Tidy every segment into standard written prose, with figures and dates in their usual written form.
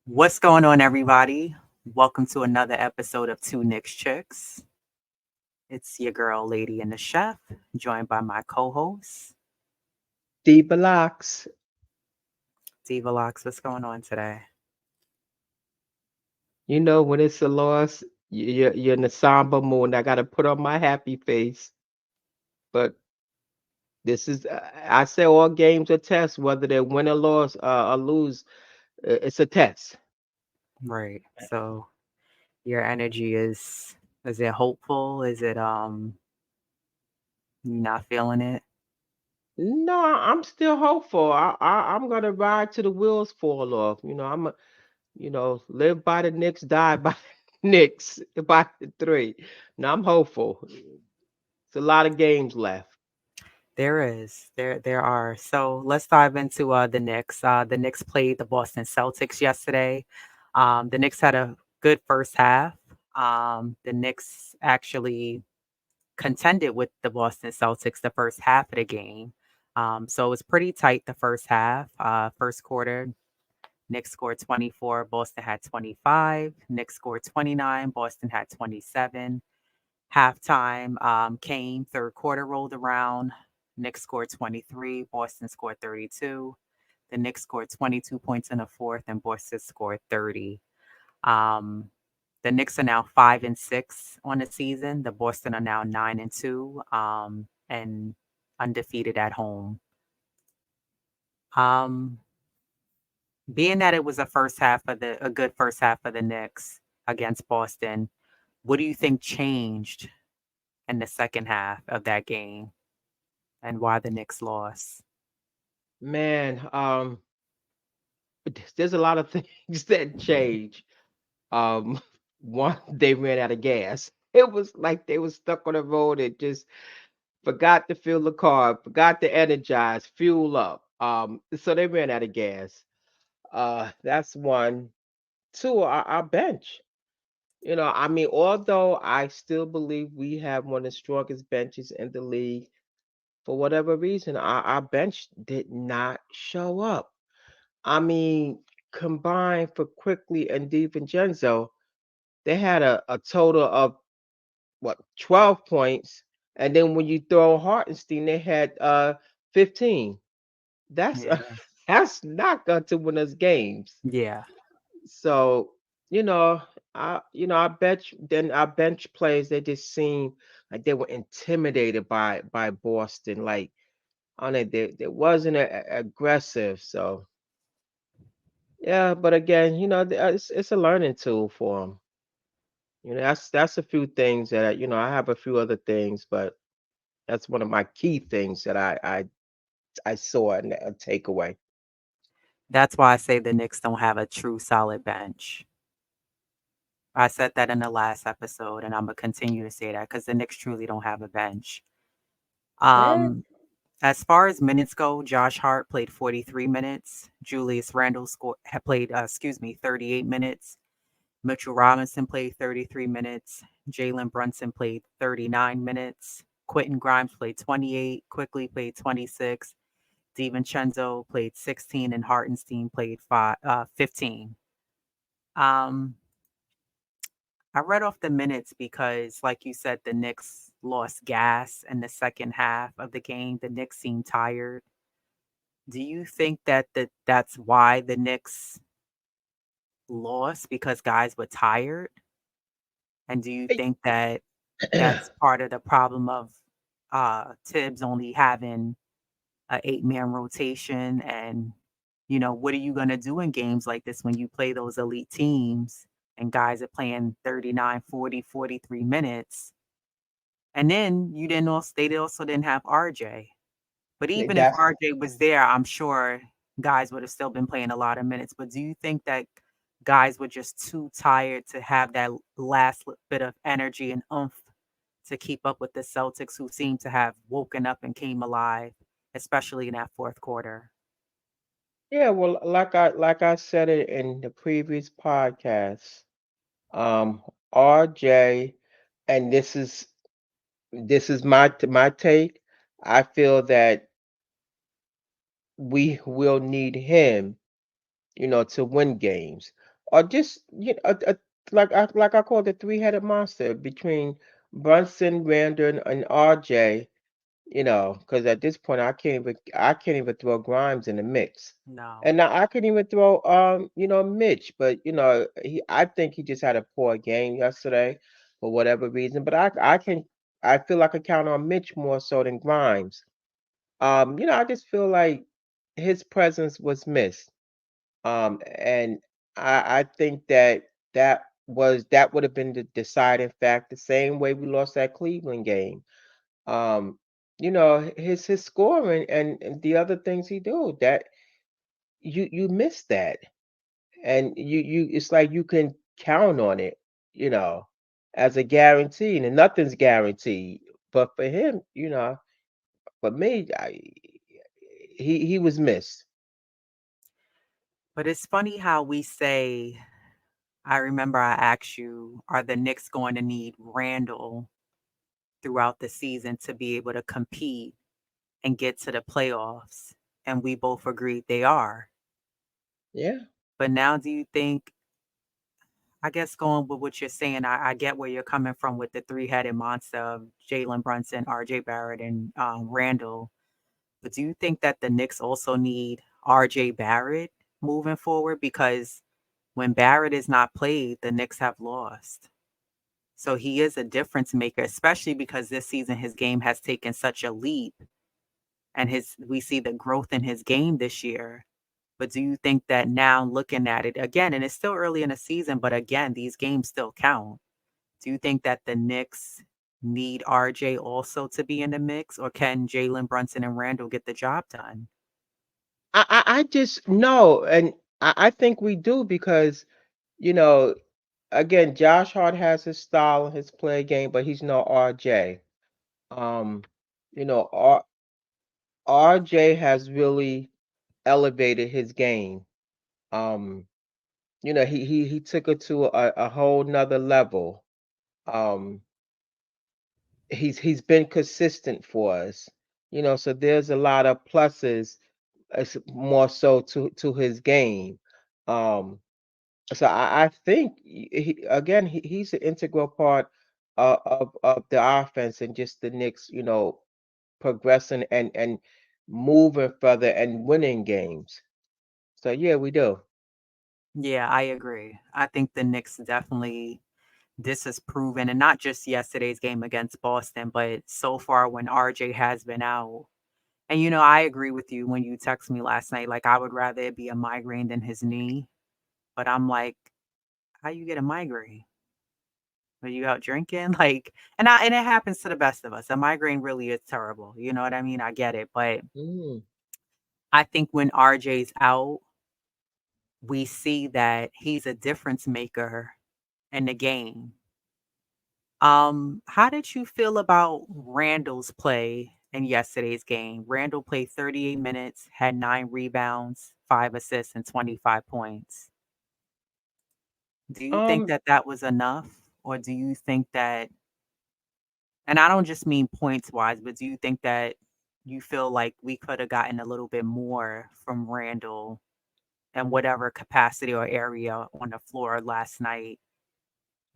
What's going on, everybody? Welcome to another episode of Two Knicks Chicks. It's your girl, Lady and the Chef, joined by my co-host, Deeper locks. Diva Locks. What's going on today? When it's a loss, you're in a somber mood. I got to put on my happy face. But this is, I say all games are tests, whether they win or loss or lose. It's a test. Right. So your energy is it hopeful? Is it you not feeling it? No, I'm still hopeful. I'm gonna ride till the wheels fall off. Live by the Knicks, die by the Knicks, by the three. No, I'm hopeful. It's a lot of games left. There is. There are. So let's dive into the Knicks. The Knicks played the Boston Celtics yesterday. The Knicks had a good first half. The Knicks actually contended with the Boston Celtics the first half of the game. So it was pretty tight the first half. First quarter, Knicks scored 24, Boston had 25. Knicks scored 29, Boston had 27. Halftime came, third quarter rolled around. Knicks scored 23, Boston scored 32. The Knicks scored 22 points in the fourth, and Boston scored 30. Um, the Knicks are now 5-6 on the season. The Boston are now 9-2, and undefeated at home. Um, being that it was a good first half of the Knicks against Boston, what do you think changed in the second half of that game, and why the Knicks lost? Man, there's a lot of things that change. Um, one, they ran out of gas. It was like they was stuck on the road and just forgot to fill the car, forgot to energize, fuel up. So they ran out of gas. That's one. Two, our bench. Although I still believe we have one of the strongest benches in the league, for whatever reason, our bench did not show up. I mean, combined for Quickly and DiVincenzo, they had a total of what 12 points, and then when you throw Hartenstein, they had 15. That's Yeah. that's not going to win us games. Yeah. So you know, I bet then our bench players they just seem like they were intimidated by Boston. Like on it, they wasn't aggressive. So yeah, but again, it's a learning tool for them. That's a few things that I have a few other things, but that's one of my key things that I saw and a takeaway. That's why I say the Knicks don't have a true solid bench. I said that in the last episode, and I'm gonna continue to say that because the Knicks truly don't have a bench. Yeah. Um, as far as minutes go, Josh Hart played 43 minutes. Julius Randle had played, 38 minutes. Mitchell Robinson played 33 minutes. Jalen Brunson played 39 minutes. Quentin Grimes played 28. Quickly played 26. DiVincenzo played 16, and Hartenstein played 15. Um, I read off the minutes because, like you said, the Knicks lost gas in the second half of the game. The Knicks seemed tired. Do you think that's why the Knicks lost because guys were tired? And do you think that that's part of the problem of Tibbs only having a 8-man rotation? And what are you going to do in games like this when you play those elite teams and guys are playing 39, 40, 43 minutes? And then they also didn't have RJ. But even if That's RJ was there, I'm sure guys would have still been playing a lot of minutes. But do you think that guys were just too tired to have that last bit of energy and oomph to keep up with the Celtics, who seem to have woken up and came alive, especially in that fourth quarter? Yeah, well, like I said it in the previous podcast, RJ, and this is my take. I feel that we will need him, to win games. or just like I call the three-headed monster between Brunson, Randall, and RJ. Because at this point I can't even throw Grimes in the mix. No. And now I can even throw Mitch, but I think he just had a poor game yesterday for whatever reason. But I feel like I count on Mitch more so than Grimes. I just feel like his presence was missed. And I think that would have been the deciding fact, the same way we lost that Cleveland game. Um, his scoring and the other things he do, that you miss that, and you it's like you can count on it, you know, as a guarantee, and nothing's guaranteed. But for him, for me, he was missed. But it's funny how we say, I remember I asked you, are the Knicks going to need Randall throughout the season to be able to compete and get to the playoffs? And we both agreed they are. Yeah. But now, do you think, I guess going with what you're saying, I get where you're coming from with the three-headed monster of Jalen Brunson, RJ Barrett, and Randall. But do you think that the Knicks also need RJ Barrett moving forward? Because when Barrett is not played, the Knicks have lost. So he is a difference maker, especially because this season his game has taken such a leap, and his we see the growth in his game this year. But do you think that now looking at it again, and it's still early in the season, but again, these games still count. Do you think that the Knicks need RJ also to be in the mix, or can Jalen Brunson and Randall get the job done? I just no, and I think we do because you know again, Josh Hart has his style and his play game, but he's no RJ. Um, RJ has really elevated his game. Um, he took it to a whole nother level. Um, he's been consistent for us. So there's a lot of pluses, more so to his game. Um, so I think he's an integral part of the offense and just the Knicks, progressing and moving further and winning games. So yeah, we do. Yeah, I agree. I think the Knicks definitely, this is proven, and not just yesterday's game against Boston, but so far when RJ has been out. And I agree with you when you text me last night. Like, I would rather it be a migraine than his knee. But I'm like, how you get a migraine? Are you out drinking? Like, and it happens to the best of us. A migraine really is terrible. You know what I mean? I get it. But Mm. I think when RJ's out, we see that he's a difference maker in the game. How did you feel about Randall's play in yesterday's game? Randall played 38 minutes, had 9 rebounds, 5 assists, and 25 points. Do you think Um, that that was enough? Or do you think that, and I don't just mean points wise, but do you think that you feel like we could have gotten a little bit more from Randall in whatever capacity or area on the floor last night?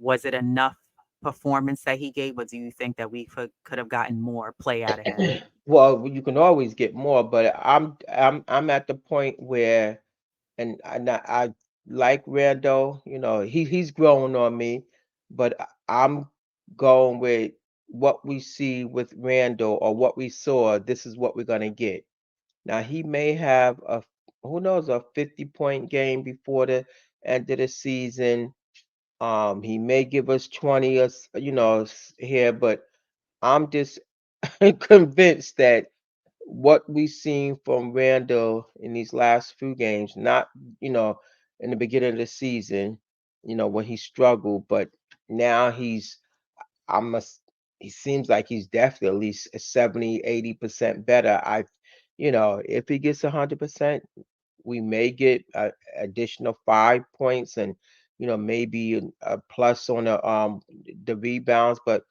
Was it enough performance that he gave, or do you think that we could have gotten more play out of him? well, you can always get more, but I'm at the point where, and I like Randall. He's growing on me, but I'm going with what we see with Randall or what we saw. This is what we're gonna get. Now he may have who knows, a 50-point game before the end of the season. He may give us 20 or here, but I'm just convinced that what we seen from Randall in these last few games, not you know in the beginning of the season, when he struggled, but now I must he seems like he's definitely at least 70, 80% better. If he gets 100%, we may get a additional 5 points and maybe a plus on the rebounds, but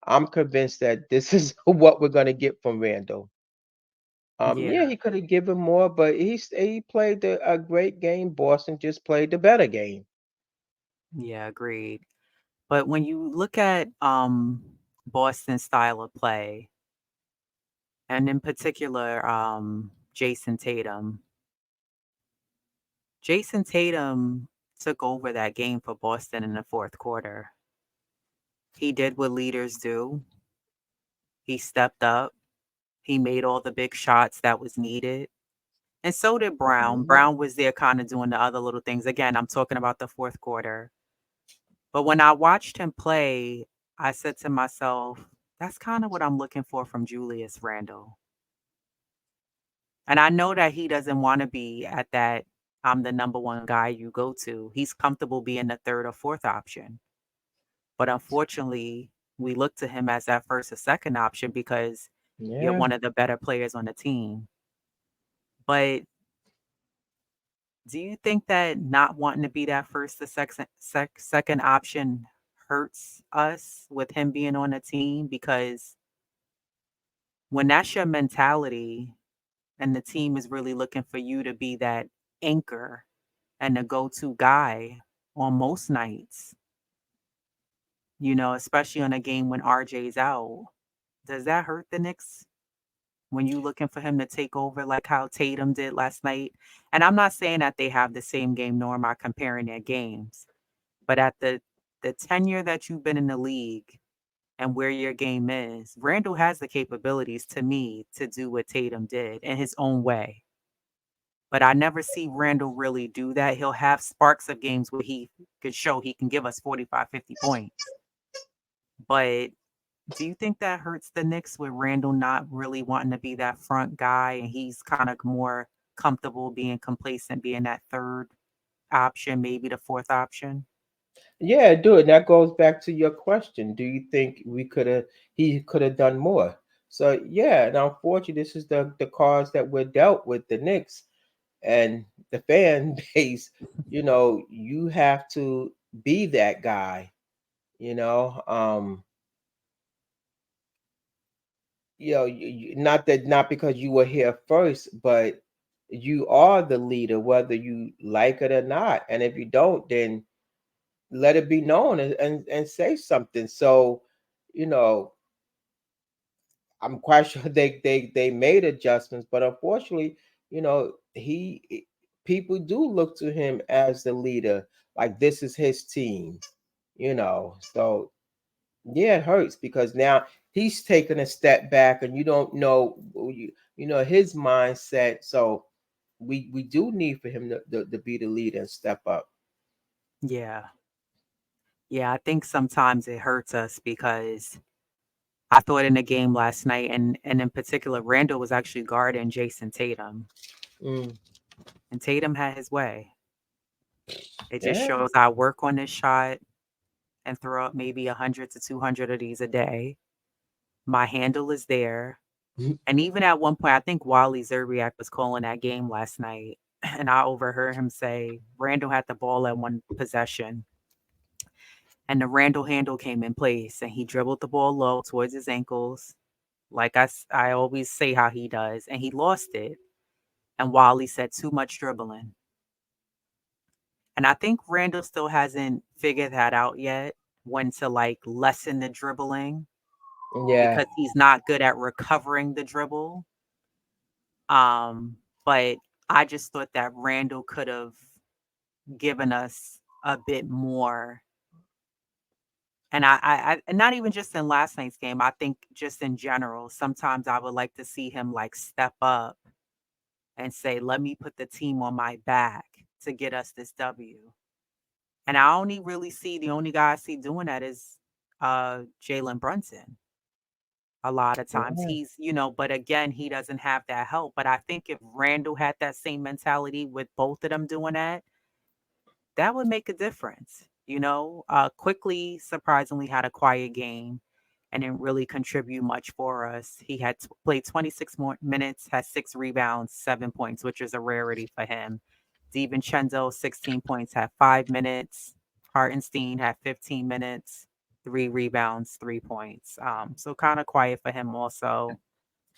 I'm convinced that this is what we're gonna get from Randall. Yeah, Yeah. he could have given more, but he played a great game. Boston just played the better game. Yeah, agreed. But when you look at Boston's style of play, and in particular Jason Tatum, Jason Tatum took over that game for Boston in the fourth quarter. He did what leaders do. He stepped up. He made all the big shots that was needed. And so did Brown. Mhm. Brown was there kind of doing the other little things. Again, I'm talking about the fourth quarter. But when I watched him play, I said to myself, that's kind of what I'm looking for from Julius Randle. And I know that he doesn't want to be at that I'm the number one guy you go to. He's comfortable being the third or fourth option. But unfortunately, we look to him as that first or second option because you're Yeah. one of the better players on the team. But do you think that not wanting to be that first or second option hurts us with him being on the team? Because when that's your mentality and the team is really looking for you to be that anchor and the go-to guy on most nights, especially on a game when RJ's out, does that hurt the Knicks when you looking for him to take over like how Tatum did last night? And I'm not saying that they have the same game, nor am I comparing their games. But at the tenure that you've been in the league and where your game is, Randall has the capabilities to me to do what Tatum did in his own way. But I never see Randall really do that. He'll have sparks of games where he could show he can give us 45, 50 points. But do you think that hurts the Knicks with Randall not really wanting to be that front guy and he's kind of more comfortable being complacent, being that third option, maybe the fourth option? Yeah, do it. That goes back to your question. Do you think he could have done more? So yeah, and unfortunately, this is the cards that we're dealt with the Knicks and the fan base. You have to be that guy. You know, um, not because you were here first, but you are the leader, whether you like it or not. And if you don't, then let it be known and say something. So, you know, I'm quite sure they made adjustments, but unfortunately, he people do look to him as the leader, like this is his team, So yeah, it hurts because now he's taking a step back, and you don't know his mindset. So we do need for him to be the leader and step up. Yeah. Yeah, I think sometimes it hurts us because I thought in the game last night, and in particular, Randall was actually guarding Jason Tatum, Mm, and Tatum had his way. It just yeah. shows I work on this shot and throw up maybe 100 to 200 of these a day. My handle is there. And even at one point, I think Wally Zerbiak was calling that game last night, and I overheard him say Randall had the ball at one possession, and the Randall handle came in place, and he dribbled the ball low towards his ankles, like I always say how he does, and he lost it. And Wally said too much dribbling. And I think Randall still hasn't figured that out yet, when to like lessen the dribbling Yeah. because he's not good at recovering the dribble. But I just thought that Randall could have given us a bit more. And and not even just in last night's game, I think just in general, sometimes I would like to see him like step up and say, let me put the team on my back to get us this W. And I only really see the only guy I see doing that is Jalen Brunson. A lot of times Yeah. but again, he doesn't have that help. But I think if Randall had that same mentality with both of them doing that, that would make a difference. Quickly, surprisingly, had a quiet game and didn't really contribute much for us. He had played 26 more minutes, had 6 rebounds, 7 points, which is a rarity for him. DiVincenzo, 16 points, had 5 minutes. Hartenstein had 15 minutes, 3 rebounds, 3 points. So kind of quiet for him also.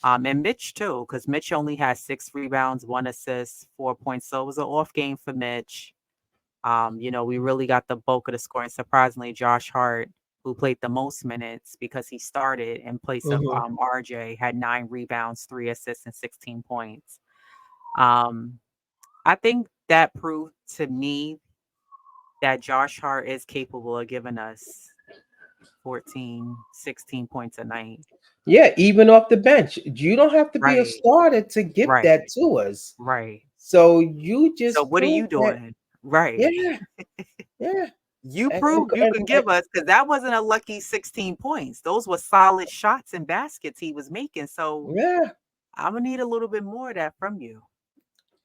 And Mitch too, because Mitch only had 6 rebounds, 1 assist, 4 points. So it was an off game for Mitch. We really got the bulk of the scoring. Surprisingly, Josh Hart, who played the most minutes because he started in place of Mhm. RJ, had 9 rebounds, 3 assists, and 16 points. Um, I think that proved to me that Josh Hart is capable of giving us 14, 16 points a night. Yeah, even off the bench. You don't have to be a Right, starter to give right, that to us. right. So you So just what are you proved that. doing? Right. Yeah, yeah. You And, and, proved you and, can and give us because that wasn't a lucky 16 points. Those were solid shots and baskets he was making. So yeah. I'm gonna need a little bit more of that from you.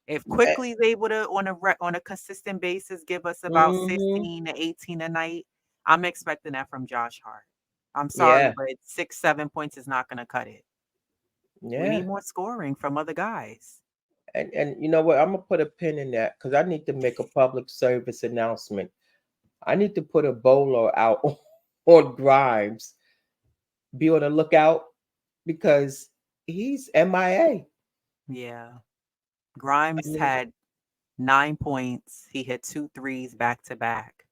If Eh, Quickly is able to on a consistent basis give us about mhm. 16 to 18 a night, I'm expecting that from Josh Hart. I'm sorry, Yeah, but 6, 7 points is not gonna cut it. We yeah. need more scoring from other guys. And you know what? I'm gonna put a pin in that because I need to make a public service announcement. I need to put a bowler out on Grimes. Be on the lookout because he's MIA. Yeah. I Grimes mean, had 9 points. He hit 2 threes back to back.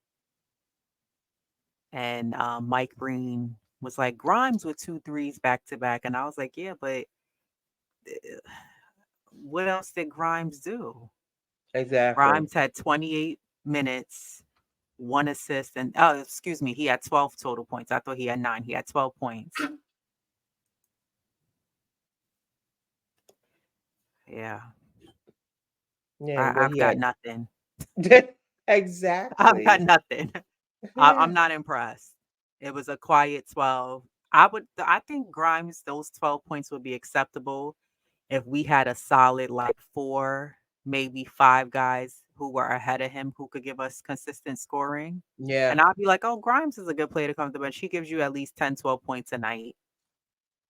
And Mike Breen was like, Grimes with 2 threes back to back. And I was like, yeah, but what else did Grimes do? exactly. Grimes had 28 minutes, 1 assist, and oh, excuse me, he had 12 total points. I thought he had 9. He had 12 points. Yeah, Yeah, and what I've he got had. nothing. I've got Exactly. nothing. I'm Yeah. not impressed. It was a quiet 12. I think Grimes, those 12 points would be acceptable if we had a solid like 4, maybe 5 guys who were ahead of him who could give us consistent scoring. Yeah. And I'll be like, oh, Grimes is a good player to come to the bench. She gives you at least 10, 12 points a night.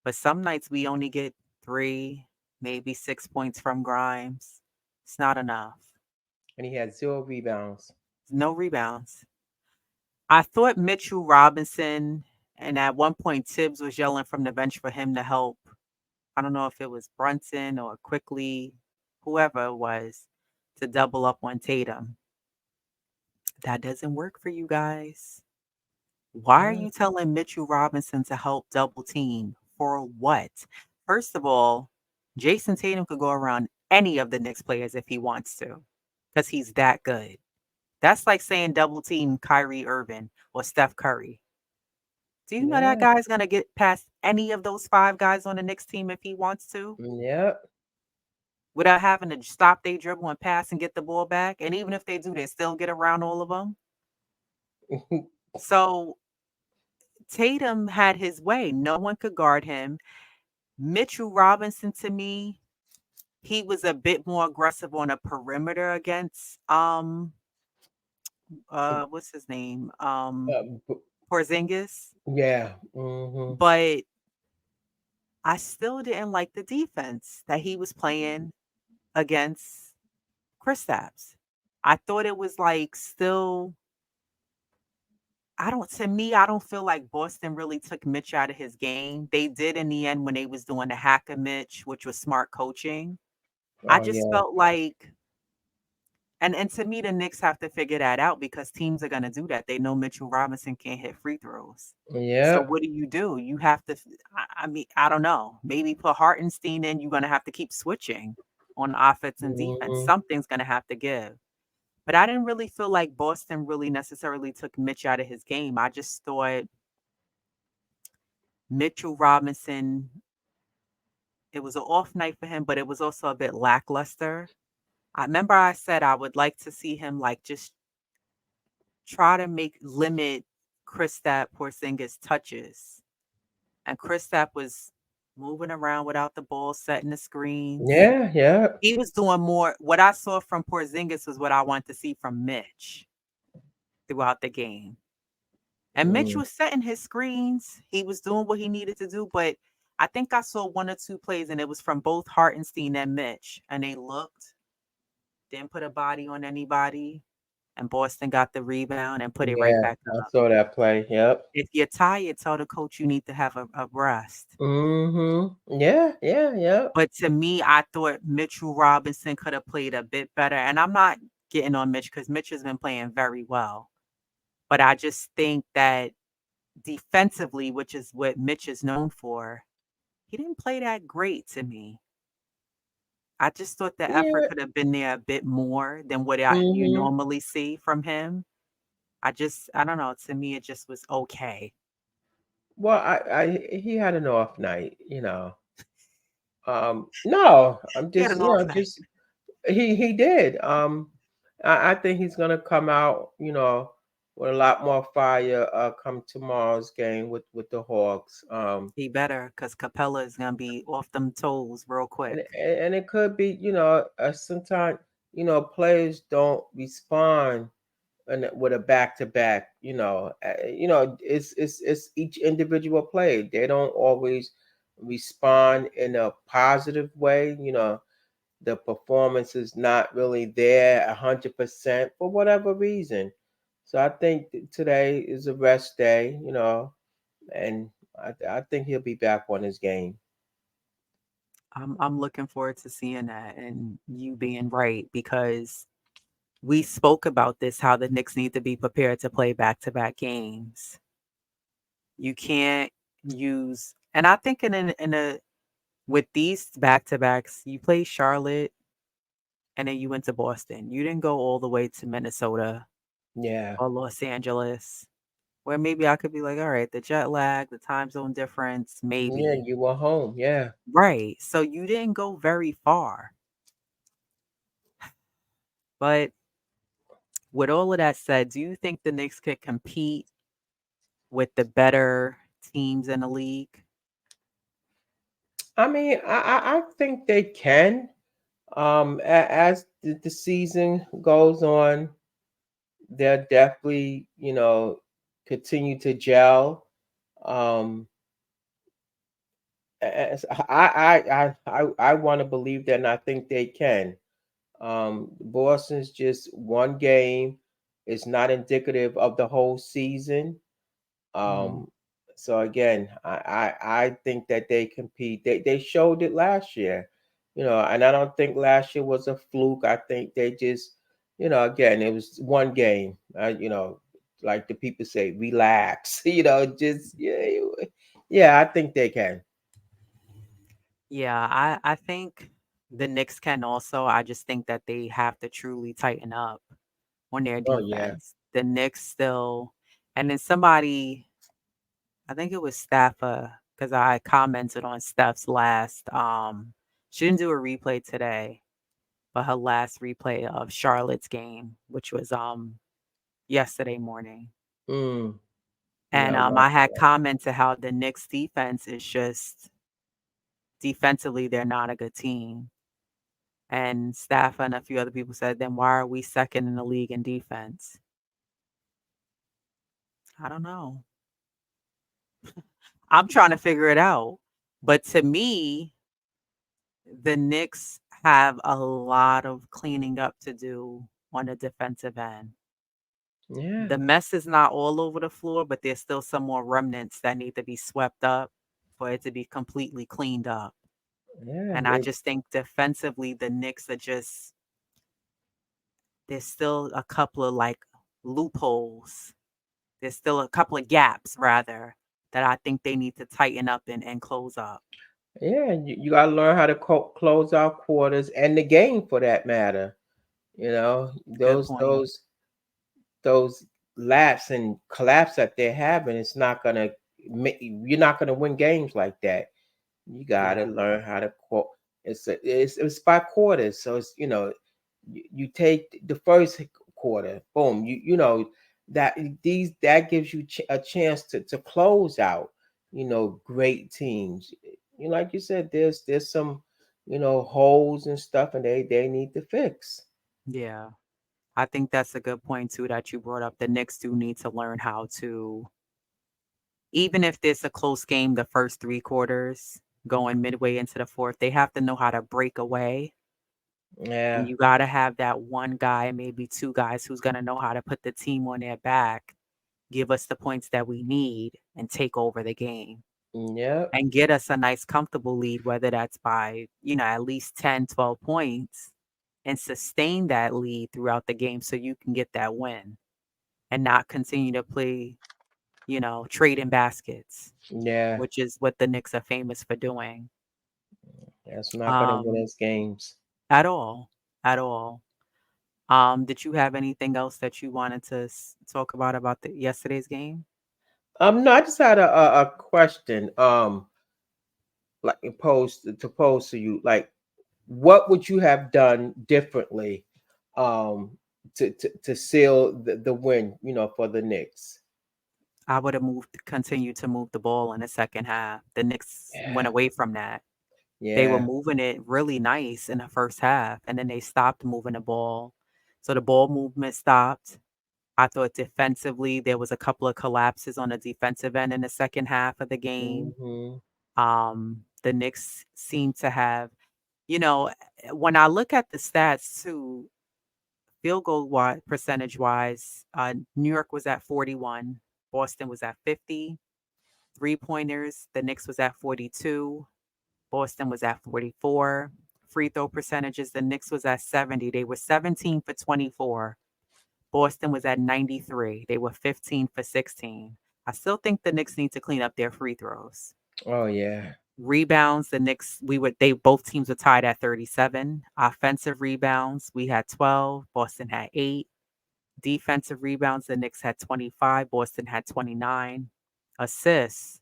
But some nights we only get 3, maybe 6 points from Grimes. It's not enough. And he had 0 rebounds. No rebounds. I thought Mitchell Robinson, and at one point Tibbs was yelling from the bench for him to help. I don't know if it was Brunson or Quickly, whoever it was, to double up on Tatum. That doesn't work for you guys. Why are Yeah. you telling Mitchell Robinson to help double team? For what? First of all, Jason Tatum could go around any of the Knicks players if he wants to, because he's that good. That's like saying double team Kyrie Irving or Steph Curry. Do you know that Yeah. guy's gonna get past any of those 5 guys on the Knicks team if he wants to, Yeah. without having to stop their dribble and pass and get the ball back? And even if they do, they still get around all of them. So Tatum had his way. No one could guard him. Mitchell Robinson, to me, he was a bit more aggressive on a perimeter against what's his name? B- Porzingis. yeah. Hmm. But I still didn't like the defense that he was playing against Kristaps. I thought it was like still I don't to me, I don't feel like Boston really took Mitch out of his game. They did in the end when they was doing the hacker Mitch, which was smart coaching. I Oh just yeah. felt like and to me, the Knicks have to figure that out because teams are gonna do that. They know Mitchell Robinson can't hit free throws. So Yeah. what do? You have to I mean, I don't know. Maybe put Hartenstein in, you're gonna have to keep switching on offense and defense. Hmm. Something's gonna have to give. But I didn't really feel like Boston really necessarily took Mitch out of his game. I just thought Mitchell Robinson, it was an off night for him, but it was also a bit lackluster. I remember I said I would like to see him like just try to make limit Kristaps Porzingis touches. And Kristaps was moving around without the ball, setting the screens. Yeah. Yeah. He was doing more. What I saw from Porzingis was what I want to see from Mitch throughout the game. And Mitch Mm. was setting his screens. He was doing what he needed to do, but I think I saw 1 or 2 plays, and it was from both Hartenstein and Mitch. And they looked, didn't put a body on anybody, and Boston got the rebound and put it right Yeah. back I up. saw that play. Yep. If you're tired, tell the coach you need to have a rest. Hmm. Yeah. Yeah. Yep. But to me, I thought Mitchell Robinson could have played a bit better. And I'm not. getting on Mitch because Mitch has been playing very well. But I just think that defensively, which is what Mitch is known for, he didn't play that great to me. I just thought the effort Yeah. could have been there a bit more than what you Mhm. normally see from him. I don't know. To me, it just was okay. Well, he had an off night. No, I'm He had just, an off night. just he did. I think he's gonna come out, with a lot more fire. Come tomorrow's game with the Hawks. He better, because Capella is gonna be off them toes real And quick. and it could be, sometimes players don't respond with a back to back. It's each individual play. They don't always respond in a positive way. The performance is not really there 100% for whatever reason. So I think today is a rest day. And I think he'll be back on his game. I'm looking forward to seeing that and you being right because we spoke about this how the Knicks need to be prepared to play back-to-back games. You can't use and I think in a with these back-to-backs, you play Charlotte and then you went to Boston. You didn't go all the way to Minnesota Yeah. or Los Angeles, where maybe I could be like, all right, the jet lag, the time zone difference, Yeah, maybe. you were home. Yeah. Right. So you didn't go very far. But with all of that said, do you think the Knicks could compete with the better teams in the league? I mean, I think they can. As the season goes on, they'll definitely, continue to gel. Um, I want to believe that, and I think they can. Boston's just one game. It's not indicative of the whole season. Mm. Um, so again, I think that they compete. They showed it last year, and I don't think last year was a fluke. I think they just, again, it was one game. Like the people say, relax. Just yeah. I think they can. Yeah, I think the Knicks can also. I just think that they have to truly tighten up on their Oh yeah. defense. The Knicks still, and then somebody, I think it was Staffa, because I commented on Steph's last. She didn't do a replay today, but her last replay of Charlotte's game, which was yesterday morning. Mm, And yeah. I Watch had that. commented how the Knicks defense is just defensively, they're not a good team. And Staff and a few other people said, then why are we second in the league in defense? I don't know. I'm trying to figure it out. But to me, the Knicks have a lot of cleaning up to do on the defensive end. Yeah. The mess is not all over the floor, but there's still some more remnants that need to be swept up for it to be completely cleaned up. Yeah. And I just think defensively, the Knicks are just, there's still a couple of like loopholes. There's still a couple of gaps, rather, that I think they need to tighten up and close up. Yeah. You got to learn how to close out quarters and the game for that matter. You know, Good those point. those those laps and collapse that they're having, you're not gonna win games like that. You gotta Yeah. learn how to quote. It's by quarters, so it's you take the first quarter, boom. That these that gives you a chance to close out. Great teams. Like you said, there's some holes and stuff, and they need to fix. Yeah. I think that's a good point too that you brought up. The Knicks do need to learn how to, even if there's a close game, the first three quarters going midway into the fourth, they have to know how to break away. And Yeah. you got to have that one guy, maybe two guys, who's going to know how to put the team on their back, give us the points that we need, and take over the game Yep. and get us a nice, comfortable lead, whether that's by, at least 10, 12 points. and sustain that lead throughout the game so you can get that win and not continue to play, trading baskets, Yeah, which is what the Knicks are famous for doing. that's not gonna win Um, us games. at all, at all. Did you have anything else that you wanted to talk about the yesterday's game? No, I just had a question. Like pose to you, like, what would you have done differently, um, to seal the win, for the Knicks? I would have continued to move the ball in the second half. The Knicks went Yeah, away from that. They were yeah. moving it really nice in the first half, and then they stopped moving the ball. So the ball movement stopped. I thought defensively there was a couple of collapses on the defensive end in the second half of the game. Hmm. The Knicks seem to have, you know, when I look at the stats too, field goal percentage wise, New York was at 41, Boston was at 50, three pointers, the Knicks was at 42, Boston was at 44. Free throw percentages, the Knicks was at 70. They were 17 for 24. Boston was at 93. They were 15 for 16. I still think the Knicks need to clean up their free throws. Oh yeah. Rebounds, the Knicks, they both teams were tied at 37. Offensive rebounds, we had 12. Boston had 8. Defensive rebounds, the Knicks had 25. Boston had 29. Assists,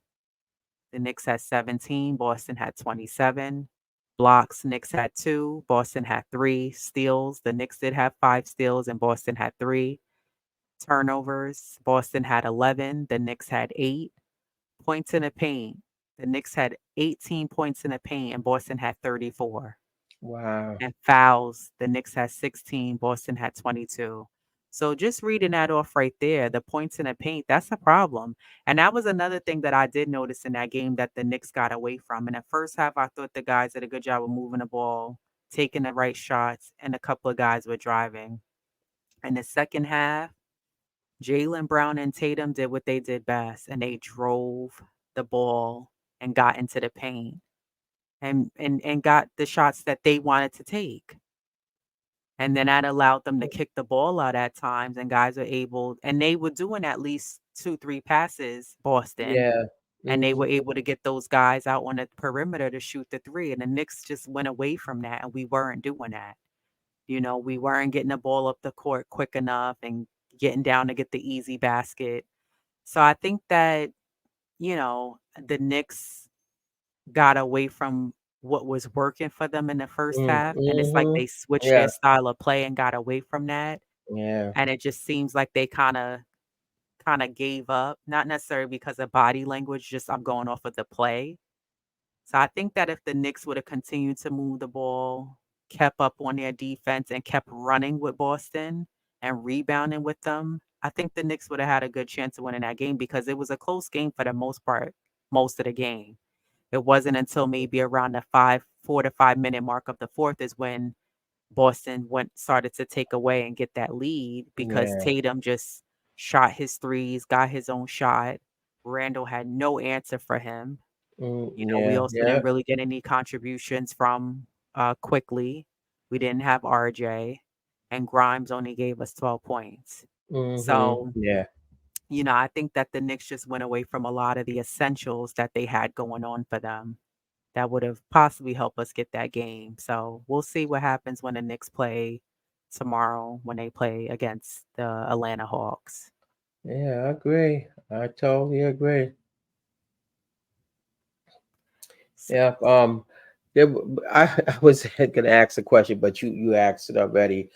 the Knicks had 17. Boston had 27. Blocks, Knicks had 2. Boston had 3. Steals, the Knicks did have 5 steals and Boston had 3. Turnovers, Boston had 11. The Knicks had 8. Points in the paint, the Knicks had 18 points in the paint and Boston had 34. Wow. And fouls, the Knicks had 16. Boston had 22. So just reading that off right there, the points in the paint, that's a problem. And that was another thing that I did notice in that game that the Knicks got away from. In the first half, I thought the guys did a good job of moving the ball, taking the right shots, and a couple of guys were driving. In the second half, Jaylen Brown and Tatum did what they did best, and they drove the ball and got into the paint and got the shots that they wanted to take. And then that allowed them to kick the ball out at times, and guys were able, and they were doing at least 2, 3 passes, Boston, Yeah. and they Hmm. were able to get those guys out on the perimeter to shoot the three. And the Knicks just went away from that, and we weren't doing that. We weren't getting the ball up the court quick enough and getting down to get the easy basket. So I think that, the Knicks got away from what was working for them in the first half, and it's like Mm-hmm. they switched their Yeah. style of play and got away from that, Yeah. and it just seems like they kinda gave up, not necessarily because of body language, just I'm going off of the play. So I think that if the Knicks would have continued to move the ball, kept up on their defense, and kept running with Boston and rebounding with them, I think the Knicks would have had a good chance of winning that game because it was a close game for the most part, most of the game. It wasn't until maybe around the 4 to 5 minute mark of the fourth is when Boston started to take away and get that lead because Yeah. Tatum just shot his threes, got his own shot. Randall had no answer for him. Mm, We yeah. also Yeah. didn't really get any contributions from Quickly. We didn't have RJ, and Grimes only gave us 12 points. Hmm. So, Yeah. I think that the Knicks just went away from a lot of the essentials that they had going on for them that would have possibly helped us get that game. So we'll see what happens when the Knicks play tomorrow when they play against the Atlanta Hawks. Yeah. I agree. I totally agree. Yeah. I was gonna ask a question, but you asked it already.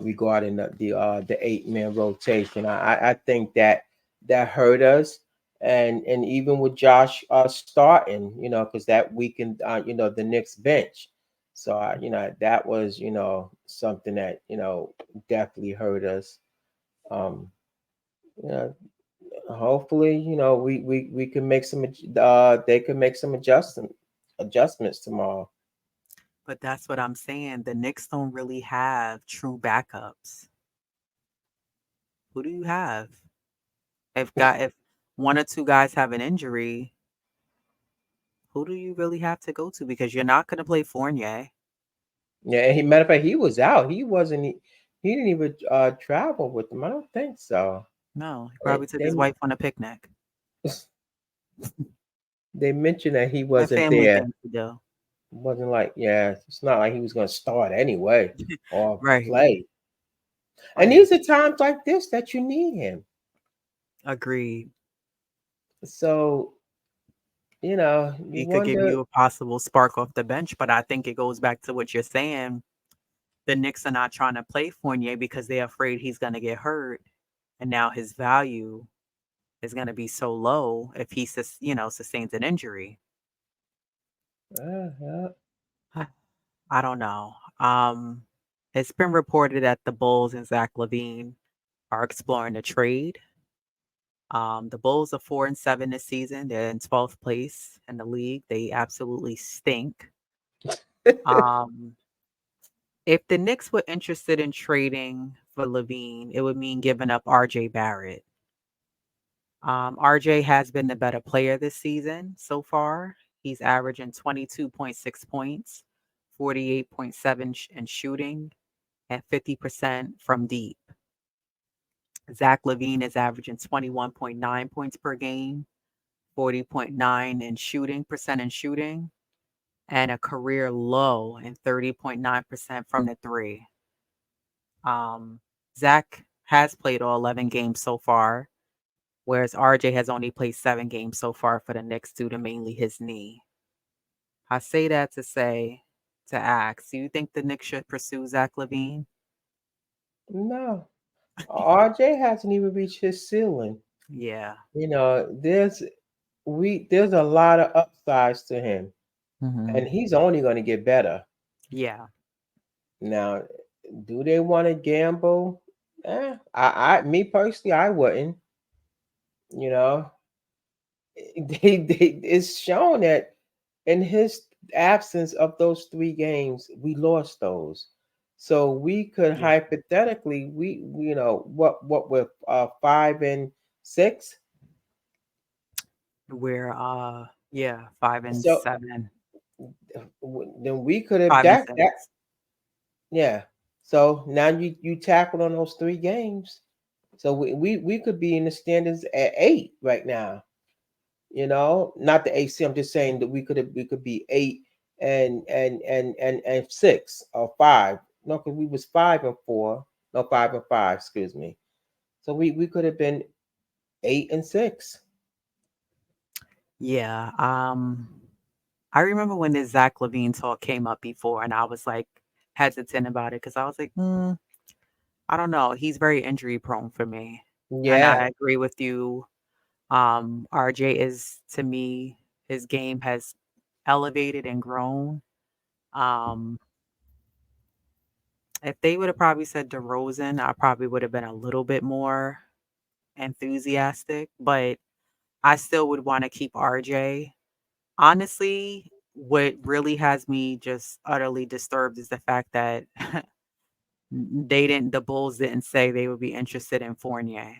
Regarding the 8-man rotation, I think that hurt us, and even with Josh starting, because that weakened the Knicks bench. So that was something that definitely hurt us. Um, you know, Hopefully we can make they can make some adjustments tomorrow. But that's what I'm saying. The Knicks don't really have true backups. Who do you have? If one or two guys have an injury, who do you really have to go to? Because you're not going to play Fournier. Yeah, and matter of fact, he was out. He didn't even travel with them. I don't think so. No, he It, probably took they his wife on a picnic. they mentioned that he A wasn't family there. thing to do. Wasn't like, yeah, it's not like he was going to start anyway or Right. play. And Right. these are times like this that you need him. Agreed. So, you He could give wonder. you a possible spark off the bench, but I think it goes back to what you're saying. The Knicks are not trying to play Fournier because they're afraid he's going to get hurt, and now his value is going to be so low if he, sustains an injury. Yeah. I don't know. It's been reported that the Bulls and Zach Levine are exploring a trade. The Bulls are 4-7 this season. They're in 12th place in the league. They absolutely stink. Um, if the Knicks were interested in trading for Levine, it would mean giving up RJ Barrett. RJ has been the better player this season so far. He's averaging 22.6 points, 48.7 in shooting, and 50% from deep. Zach Levine is averaging 21.9 points per game, 40.9 in shooting, and a career low in 30.9% from the three. Um, Zach has played all 11 games so far, whereas RJ has only played 7 games so far for the Knicks due to mainly his knee. I say that to ask, do you think the Knicks should pursue Zach Levine? No. RJ hasn't even reached his ceiling. Yeah. There's a lot of upsides to him, Hmm. and he's only going to get better. Yeah. Now, do they want to gamble? Me personally, I wouldn't. You know, it's shown that in his absence of those 3 games, we lost those. So we could Yeah. hypothetically, what with 5 and 6. Yeah, 5 and So 7, then we could have 5 and that 6. yeah. So now you tackled on those 3 games. So we could be in the standings at 8 right now. Not the AC. I'm just saying that we could be 8 and 6 or 5. No, because we was 5 and 4. No, 5 and 5. Excuse me. So we could have been 8 and 6. Yeah, I remember when this Zach Levine talk came up before, and I was, like, hesitant about it because I was like, I don't know, he's very injury prone for me, and Yeah. I agree with you. RJ is, to me, his game has elevated and grown. Um, if they would have probably said DeRozan, I probably would have been a little bit more enthusiastic, but I still would wanna keep RJ. Honestly, what really has me just utterly disturbed is the fact that the Bulls didn't say they would be interested in Fournier.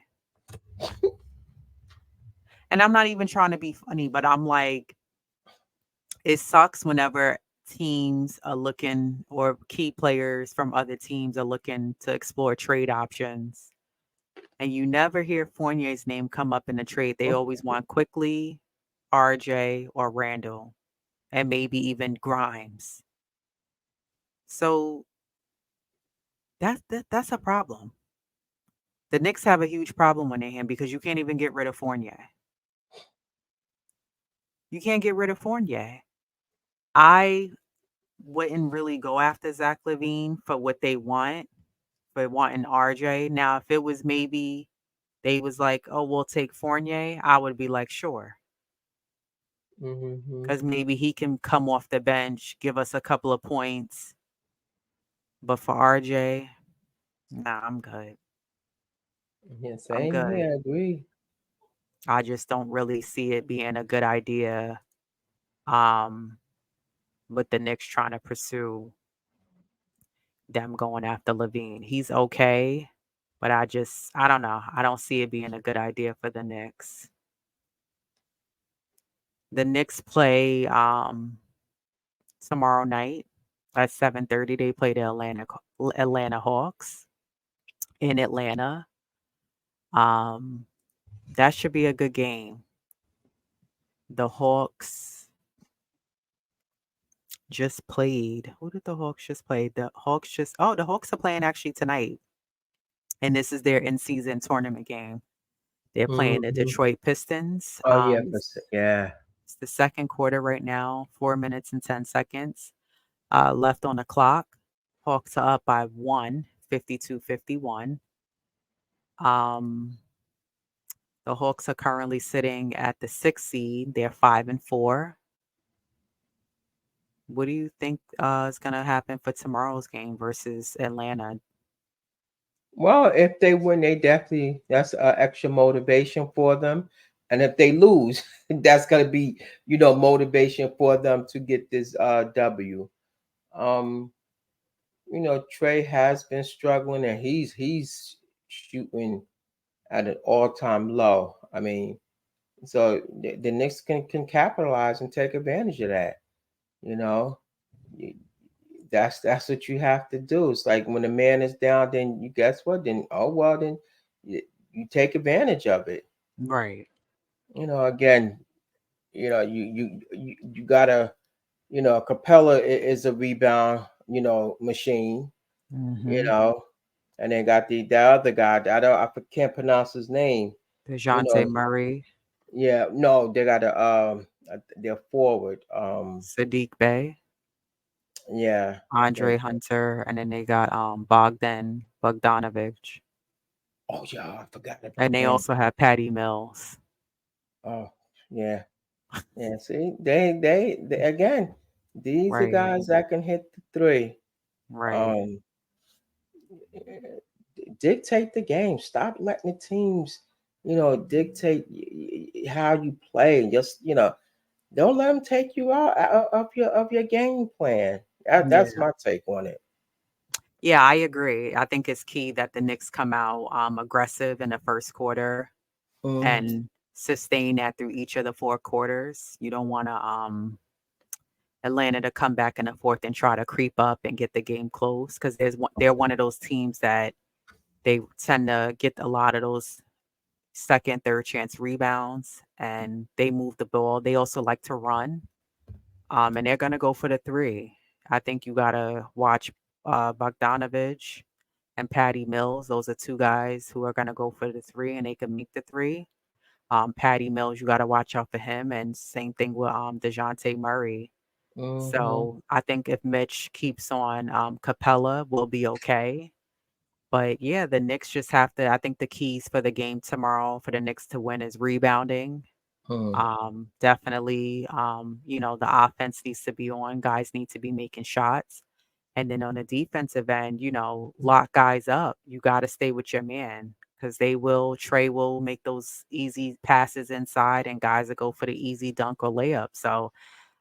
And I'm not even trying to be funny, but I'm like, it sucks whenever teams are looking or key players from other teams are looking to explore trade options. And you never hear Fournier's name come up in the trade. They always want quickly RJ or Randall and maybe even Grimes. So that's a problem. The Knicks have a huge problem with him because you can't even get rid of Fournier. You can't get rid of Fournier. I wouldn't really go after Zach Levine for what they want, for wanting RJ. Now, if it was maybe they was like, oh, we'll take Fournier, I would be like, sure. Mm-hmm. Because maybe he can come off the bench, give us a couple of points. But for RJ, nah, I'm good. Yeah, I'm same good. here. I agree. I just don't really see it being a good idea. Um, with the Knicks trying to pursue them going after Levine. He's okay, but I don't know. I don't see it being a good idea for the Knicks. The Knicks play tomorrow night At 7:30, they play the Atlanta Hawks in Atlanta. Um, that should be a good game. The Hawks just played. Who did the Hawks just play? The Hawks are playing actually tonight, and this is their in-season tournament game. They're playing the Mhm. Detroit Pistons. Oh, yeah, yeah. It's the second quarter right now, 4 minutes and 10 seconds left on the clock. Hawks are up by 52-51. Um, the Hawks are currently sitting at the sixth seed. They're 5-4. What do you think is going to happen for tomorrow's game versus Atlanta? Well, if they win, they definitely that's extra motivation for them. And if they lose, that's gonna be, motivation for them to get this W. Um, Trey has been struggling and he's shooting at an all-time low. I mean, so the Knicks can capitalize and take advantage of that. You know, You- that's what you have to do. It's like when a man is down, then you guess what? Then oh well, then you take advantage of it. Right. Again, you gotta, Capella is a rebound, machine. You Mm-hmm. know, and then got the other guy. I can't pronounce his name. You DeJounte know, Murray, yeah, no, they got their forward. Sadiq Bey, Yeah, Andre Hunter, and then they got Bogdanovich. oh yeah, I forgot And about they him. also have Patty Mills. Oh yeah, yeah. See, they again, these are Right. guys that can hit the three. Right. Um, dictate the game. Stop letting the teams, dictate how you play. Just don't let them take you out of your game plan. That's Yeah. my take on it. Yeah, I agree. I think it's key that the Knicks come out aggressive in the first quarter Hmm. and sustain that through each of the four quarters. You don't want to Atlanta to come back in the fourth and try to creep up and get the game close because they're one of those teams that they tend to get a lot of those second, third chance rebounds and they move the ball. They also like to run. And they're gonna go for the three. I think you gotta watch Bogdanovich and Patty Mills. Those are two guys who are gonna go for the three and they can make the three. Patty Mills, you gotta watch out for him. And same thing with DeJounte Murray. Hmm. So I think if Mitch keeps on Capella, we'll be okay. But yeah, the Knicks just have to. I think the keys for the game tomorrow for the Knicks to win is rebounding. Hmm. Definitely, the offense needs to be on. Guys need to be making shots. And then on the defensive end, lock guys up. You got to stay with your man because Trey will make those easy passes inside and guys will go for the easy dunk or layup. So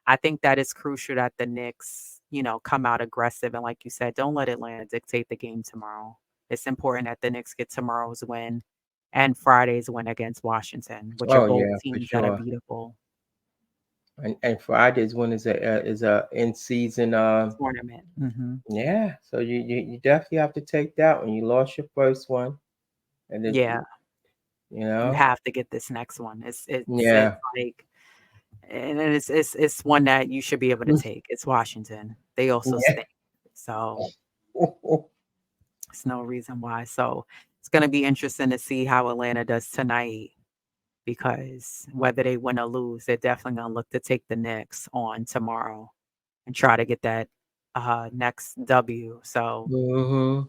I think that is crucial that the Knicks, come out aggressive. And like you said, don't let Atlanta dictate the game tomorrow. It's important that the Knicks get tomorrow's win and Friday's win against Washington, which are Oh both yeah, for teams that are sure. beatable. And Friday's one is a in season. Tournament. Mhm. Yeah, so you definitely have to take that one. You lost your first one, and it, Yeah, you you know, have to get this next one. It's yeah, like and then it's one that you should be able to take. It's Washington. They also yeah. stink. So, it's no reason why. So, it's gonna be interesting to see how Atlanta does tonight because whether they win or lose, they're definitely gonna look to take the Knicks on tomorrow and try to get that, next W. So, Hmm.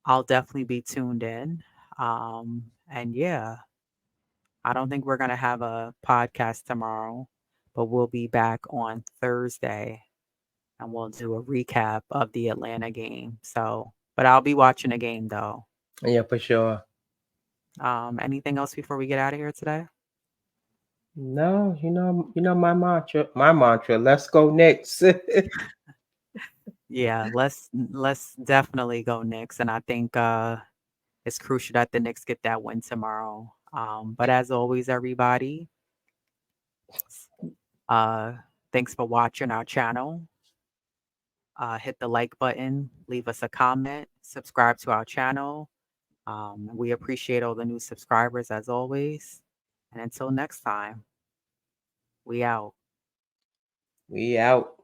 I'll definitely be tuned in. And yeah, I don't think we're going to have a podcast tomorrow, but we'll be back on Thursday and we'll do a recap of the Atlanta game. So, but I'll be watching the game though. Yeah, for sure. Anything else before we get out of here today? No, my mantra. Let's go Knicks. Yeah, let's definitely go Knicks, and I think it's crucial that the Knicks get that win tomorrow. But as always, everybody, uh, thanks for watching our channel. hit the like button, leave us a comment, subscribe to our channel. We appreciate all the new subscribers as always. And until next time, we out. We out.